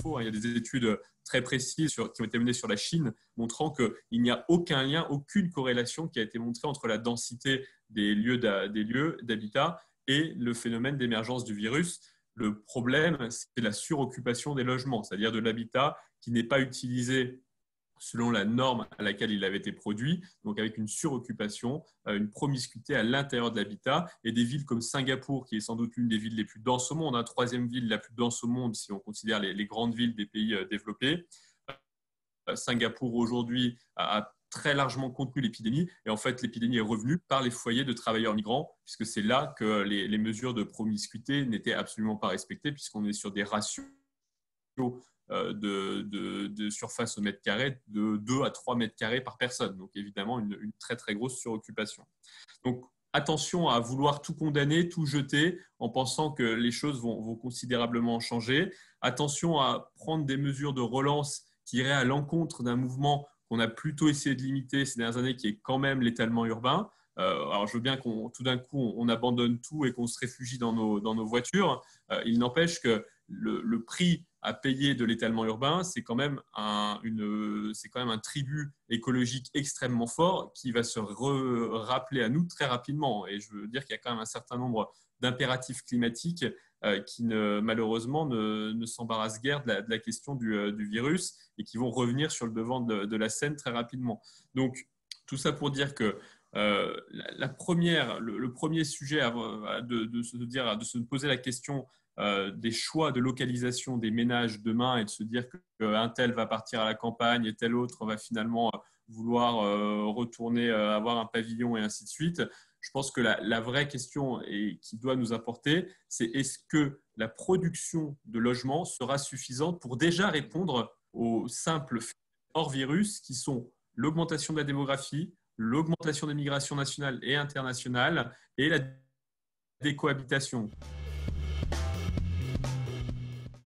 faux. Il y a des études très précises qui ont été menées sur la Chine montrant qu'il n'y a aucun lien, aucune corrélation qui a été montrée entre la densité des lieux d'habitat et le phénomène d'émergence du virus. Le problème, c'est la suroccupation des logements, c'est-à-dire de l'habitat qui n'est pas utilisé selon la norme à laquelle il avait été produit, donc avec une suroccupation, une promiscuité à l'intérieur de l'habitat. Et des villes comme Singapour, qui est sans doute l'une des villes les plus denses au monde, troisième ville la plus dense au monde si on considère les grandes villes des pays développés. Singapour aujourd'hui a très largement contenu l'épidémie et en fait l'épidémie est revenue par les foyers de travailleurs migrants puisque c'est là que les mesures de promiscuité n'étaient absolument pas respectées puisqu'on est sur des ratios de surface au mètre carré de 2 à 3 mètres carrés par personne. Donc évidemment une très très grosse suroccupation. Donc attention à vouloir tout condamner, tout jeter en pensant que les choses vont considérablement changer. Attention à prendre des mesures de relance qui iraient à l'encontre d'un mouvement qu'on a plutôt essayé de limiter ces dernières années, qui est quand même l'étalement urbain. Alors, je veux bien qu'on tout d'un coup, on abandonne tout et qu'on se réfugie dans nos voitures. Il n'empêche que le prix à payer de l'étalement urbain, c'est quand même un tribut écologique extrêmement fort qui va se rappeler à nous très rapidement. Et je veux dire qu'il y a quand même un certain nombre d'impératifs climatiques qui malheureusement ne s'embarrassent guère de la question du virus et qui vont revenir sur le devant de la scène très rapidement. Donc, tout ça pour dire que le premier sujet de se poser la question des choix de localisation des ménages demain et de se dire qu'un tel va partir à la campagne et tel autre va finalement vouloir retourner avoir un pavillon et ainsi de suite. Je pense que la vraie question qui doit nous apporter, c'est est-ce que la production de logements sera suffisante pour déjà répondre aux simples faits hors virus qui sont l'augmentation de la démographie, l'augmentation des migrations nationales et internationales et la décohabitation.